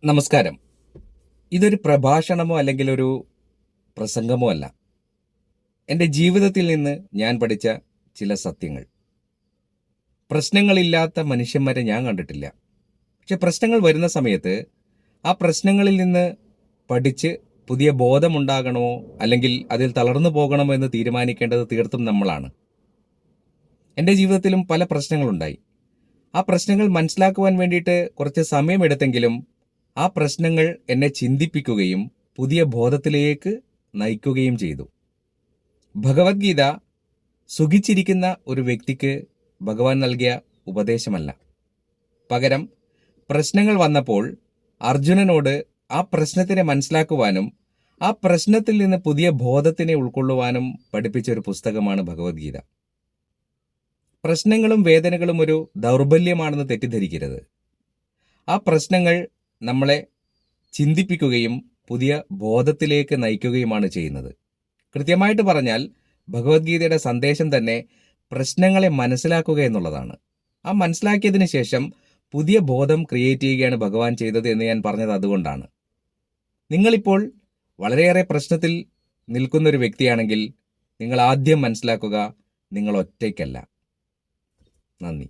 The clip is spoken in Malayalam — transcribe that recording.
നമസ്കാരം. ഇതൊരു പ്രഭാഷണമോ അല്ലെങ്കിൽ ഒരു പ്രസംഗമോ അല്ല. എൻ്റെ ജീവിതത്തിൽ നിന്ന് ഞാൻ പഠിച്ച ചില സത്യങ്ങൾ. പ്രശ്നങ്ങളില്ലാത്ത മനുഷ്യന്മാരെ ഞാൻ കണ്ടിട്ടില്ല. പക്ഷെ പ്രശ്നങ്ങൾ വരുന്ന സമയത്ത് ആ പ്രശ്നങ്ങളിൽ നിന്ന് പഠിച്ച് പുതിയ ബോധമുണ്ടാകണമോ അല്ലെങ്കിൽ അതിൽ തളർന്നു പോകണമോ എന്ന് തീരുമാനിക്കേണ്ടത് തീർത്തും നമ്മളാണ്. എൻ്റെ ജീവിതത്തിലും പല പ്രശ്നങ്ങളുണ്ടായി. ആ പ്രശ്നങ്ങൾ മനസ്സിലാക്കുവാൻ വേണ്ടിയിട്ട് കുറച്ച് സമയമെടുത്തെങ്കിലും ആ പ്രശ്നങ്ങൾ എന്നെ ചിന്തിപ്പിക്കുകയും പുതിയ ബോധത്തിലേക്ക് നയിക്കുകയും ചെയ്തു. ഭഗവത്ഗീത സുഖിച്ചിരിക്കുന്ന ഒരു വ്യക്തിക്ക് ഭഗവാൻ നൽകിയ ഉപദേശമല്ല. പകരം പ്രശ്നങ്ങൾ വന്നപ്പോൾ അർജുനനോട് ആ പ്രശ്നത്തിനെ മനസ്സിലാക്കുവാനും ആ പ്രശ്നത്തിൽ നിന്ന് പുതിയ ബോധത്തിനെ ഉൾക്കൊള്ളുവാനും പഠിപ്പിച്ച ഒരു പുസ്തകമാണ് ഭഗവത്ഗീത. പ്രശ്നങ്ങളും വേദനകളും ഒരു ദൗർബല്യമാണെന്ന് തെറ്റിദ്ധരിക്കരുത്. ആ പ്രശ്നങ്ങൾ നമ്മളെ ചിന്തിപ്പിക്കുകയും പുതിയ ബോധത്തിലേക്ക് നയിക്കുകയുമാണ് ചെയ്യുന്നത്. കൃത്യമായിട്ട് പറഞ്ഞാൽ ഭഗവത്ഗീതയുടെ സന്ദേശം തന്നെ പ്രശ്നങ്ങളെ മനസ്സിലാക്കുക എന്നുള്ളതാണ്. ആ മനസ്സിലാക്കിയതിന് ശേഷം പുതിയ ബോധം ക്രിയേറ്റ് ചെയ്യുകയാണ് ഭഗവാൻ ചെയ്തത് എന്ന് ഞാൻ പറഞ്ഞത് അതുകൊണ്ടാണ്. നിങ്ങളിപ്പോൾ വളരെയേറെ പ്രശ്നത്തിൽ നിൽക്കുന്നൊരു വ്യക്തിയാണെങ്കിൽ നിങ്ങൾ ആദ്യം മനസ്സിലാക്കുക, നിങ്ങൾ ഒറ്റയ്ക്കല്ല. നന്ദി.